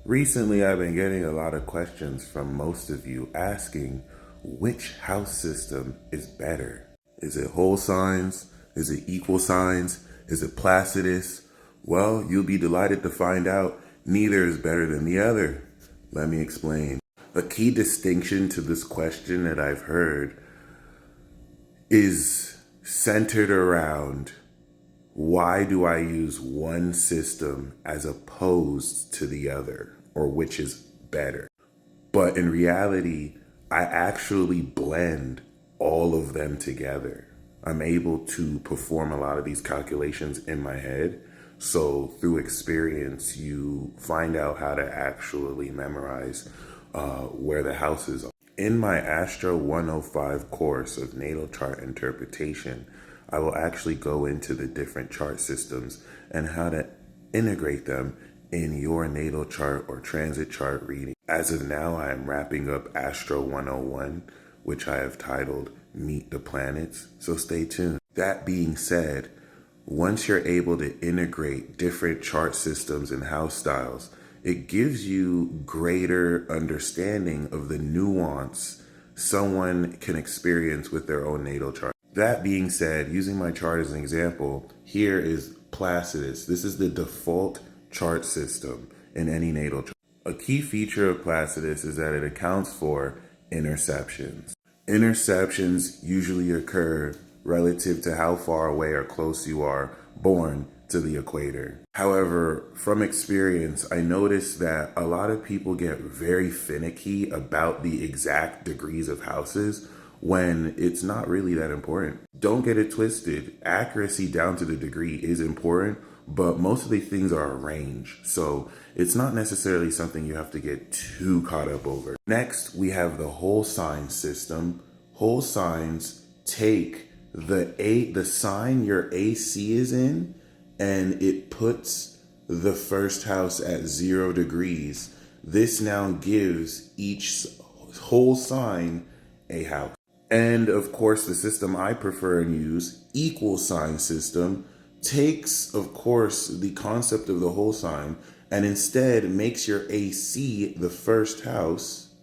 Recently, I've been getting a lot of questions from most of you asking which house system is better. Is it whole signs? Is it equal signs? Is it Placidus? Well, you'll be delighted to find out neither is better than the other. Let me explain. A key distinction to this question that I've heard is centered around why do I use one system as opposed to the other, or which is better? But in reality, I actually blend all of them together. I'm able to perform a lot of these calculations in my head. So through experience, you find out how to actually memorize where the houses are. In my Astro 105 course of natal chart interpretation, I will actually go into the different chart systems and how to integrate them in your natal chart or transit chart reading. As of now, I am wrapping up Astro 101, which I have titled Meet the Planets, so stay tuned. That being said, once you're able to integrate different chart systems and house styles, it gives you greater understanding of the nuance someone can experience with their own natal chart. That being said, using my chart as an example, here is Placidus. This is the default chart system in any natal chart. A key feature of Placidus is that it accounts for interceptions. Interceptions usually occur relative to how far away or close you are born to the equator. However, from experience, I noticed that a lot of people get very finicky about the exact degrees of houses when it's not really that important. Don't get it twisted. Accuracy down to the degree is important, but most of these things are a range. So it's not necessarily something you have to get too caught up over. Next, we have the whole sign system. Whole signs take the sign your AC is in, and it puts the first house at 0 degrees. This now gives each whole sign a house. And of course, the system I prefer and use, equal sign system, takes, of course, the concept of the whole sign and instead makes your AC the first house,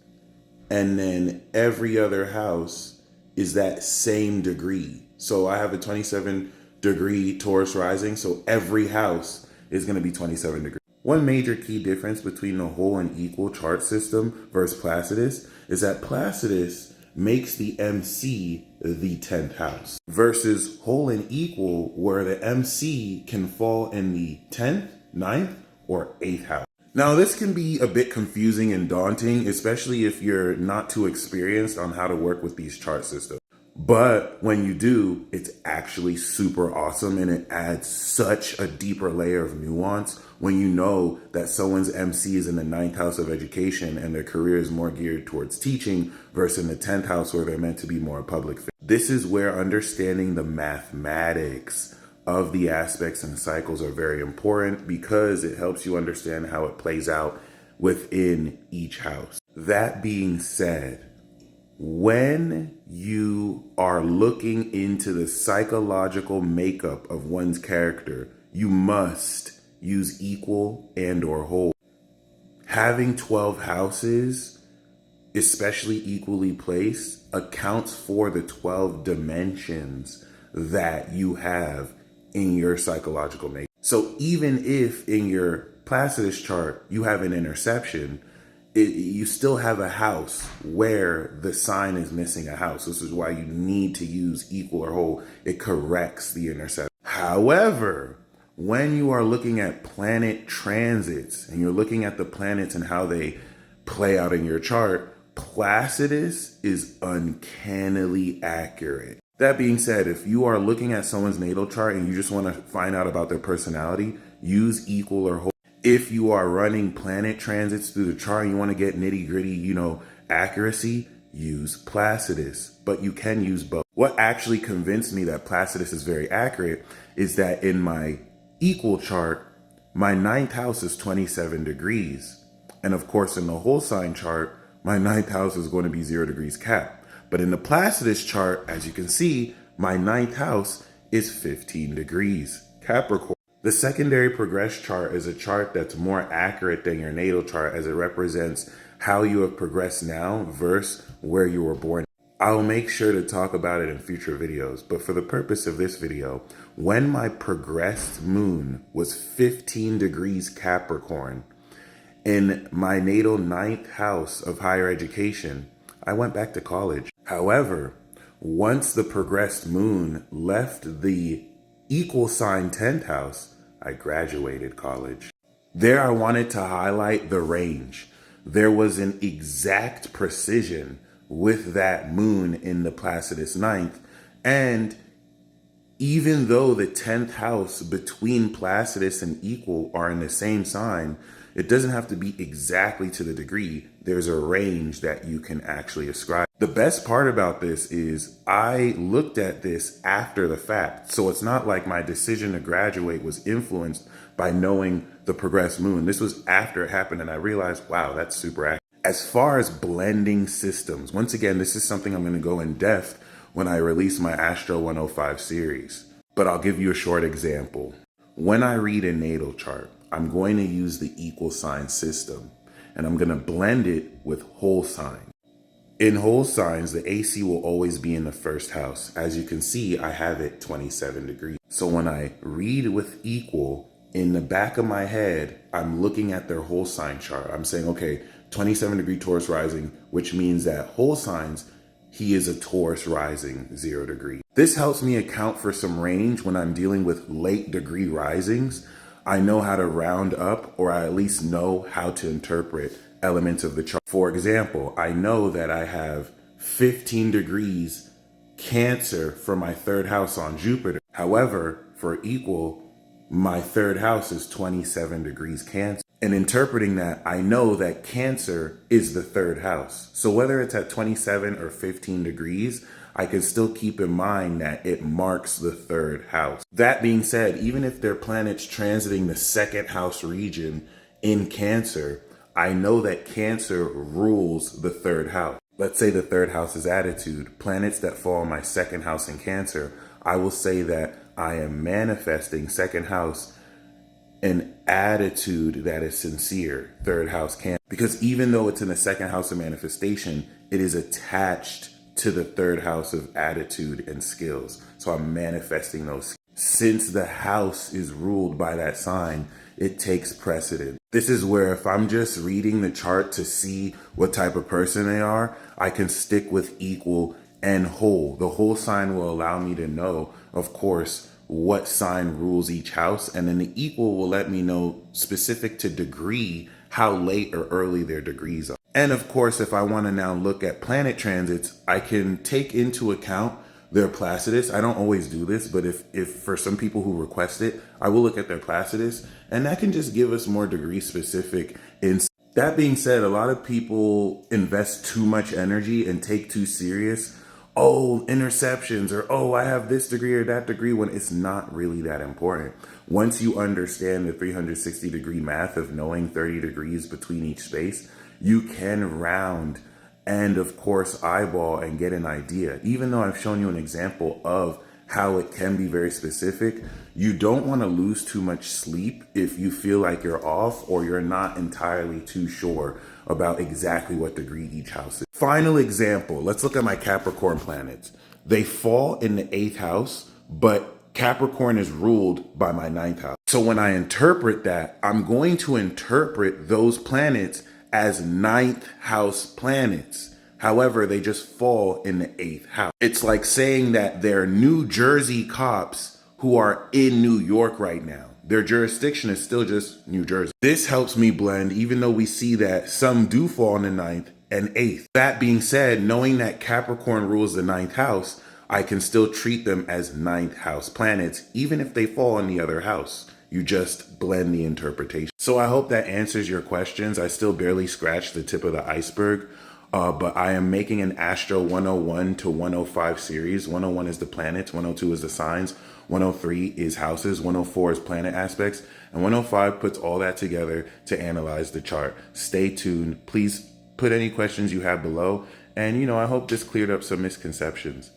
and then every other house is that same degree. So I have a 27 degree Taurus rising, so every house is going to be 27 degrees. One major key difference between the whole and equal chart system versus Placidus is that Placidus makes the MC the 10th house versus whole and equal, where the MC can fall in the 10th, 9th, or 8th house. Now, this can be a bit confusing and daunting, especially if you're not too experienced on how to work with these chart systems. But when you do, it's actually super awesome, and it adds such a deeper layer of nuance when you know that someone's MC is in the 9th house of education and their career is more geared towards teaching versus in the 10th house where they're meant to be more public. This is where understanding the mathematics of the aspects and cycles are very important, because it helps you understand how it plays out within each house. That being said, when you are looking into the psychological makeup of one's character, you must use equal and or whole. Having 12 houses, especially equally placed, accounts for the 12 dimensions that you have in your psychological makeup. So even if in your Placidus chart you have an interception, you still have a house where the sign is missing a house. This is why you need to use equal or whole. It corrects the interception. However, when you are looking at planet transits and you're looking at the planets and how they play out in your chart, Placidus is uncannily accurate. That being said, if you are looking at someone's natal chart and you just want to find out about their personality, use equal or whole. If you are running planet transits through the chart and you want to get nitty gritty, accuracy, use Placidus, but you can use both. What actually convinced me that Placidus is very accurate is that in my equal chart, my 9th house is 27 degrees. And of course, in the whole sign chart, my 9th house is going to be 0 degrees cap. But in the Placidus chart, as you can see, my 9th house is 15 degrees Capricorn. The secondary progress chart is a chart that's more accurate than your natal chart, as it represents how you have progressed now versus where you were born. I'll make sure to talk about it in future videos, but for the purpose of this video, when my progressed moon was 15 degrees Capricorn in my natal 9th house of higher education, I went back to college. However, once the progressed moon left the equal sign 10th house, I graduated college. There I wanted to highlight the range. There was an exact precision with that moon in the Placidus 9th. And even though the 10th house between Placidus and equal are in the same sign, it doesn't have to be exactly to the degree. There's a range that you can actually ascribe. The best part about this is I looked at this after the fact. So it's not like my decision to graduate was influenced by knowing the progressed moon. This was after it happened, and I realized, wow, that's super accurate. As far as blending systems, once again, this is something I'm going to go in depth when I release my Astro 105 series. But I'll give you a short example. When I read a natal chart, I'm going to use the equal sign system, and I'm going to blend it with whole sign. In whole signs, the AC will always be in the first house. As you can see, I have it 27 degrees. So when I read with equal, in the back of my head, I'm looking at their whole sign chart. I'm saying, okay, 27 degree Taurus rising, which means that whole signs, he is a Taurus rising 0 degree. This helps me account for some range when I'm dealing with late degree risings. I know how to round up, or I at least know how to interpret elements of the chart. For example, I know that I have 15 degrees Cancer for my 3rd house on Jupiter. However, for equal, my 3rd house is 27 degrees Cancer. And interpreting that, I know that Cancer is the 3rd house. So whether it's at 27 or 15 degrees, I can still keep in mind that it marks the 3rd house. That being said, even if they're planets transiting the 2nd house region in Cancer, I know that Cancer rules the 3rd house. Let's say the 3rd house is attitude. Planets that fall in my 2nd house in Cancer, I will say that I am manifesting 2nd house an attitude that is sincere, 3rd house Cancer. Because even though it's in the 2nd house of manifestation, it is attached to the 3rd house of attitude and skills. So I'm manifesting those. Since the house is ruled by that sign, it takes precedence. This is where if I'm just reading the chart to see what type of person they are, I can stick with equal and whole. The whole sign will allow me to know, of course, what sign rules each house, and then the equal will let me know specific to degree how late or early their degrees are. And of course, if I want to now look at planet transits, I can take into account their Placidus. I don't always do this, but if for some people who request it, I will look at their Placidus, and that can just give us more degree specific insight. That being said, a lot of people invest too much energy and take too serious, oh, interceptions, or oh, I have this degree or that degree, when it's not really that important. Once you understand the 360 degree math of knowing 30 degrees between each space, you can round and of course eyeball and get an idea. Even though I've shown you an example of how it can be very specific, you don't want to lose too much sleep if you feel like you're off or you're not entirely too sure about exactly what degree each house is. Final example, let's look at my Capricorn planets. They fall in the 8th house, but Capricorn is ruled by my 9th house. So when I interpret that, I'm going to interpret those planets as 9th house planets. However, they just fall in the 8th house. It's like saying that they're New Jersey cops who are in New York right now. Their jurisdiction is still just New Jersey. This helps me blend, even though we see that some do fall in the 9th and 8th. That being said, knowing that Capricorn rules the 9th house, I can still treat them as 9th house planets, even if they fall in the other house. You just blend the interpretation. So I hope that answers your questions. I still barely scratched the tip of the iceberg, but I am making an Astro 101 to 105 series. 101 is the planets, 102 is the signs, 103 is houses, 104 is planet aspects, and 105 puts all that together to analyze the chart. Stay tuned. Please put any questions you have below. And, I hope this cleared up some misconceptions.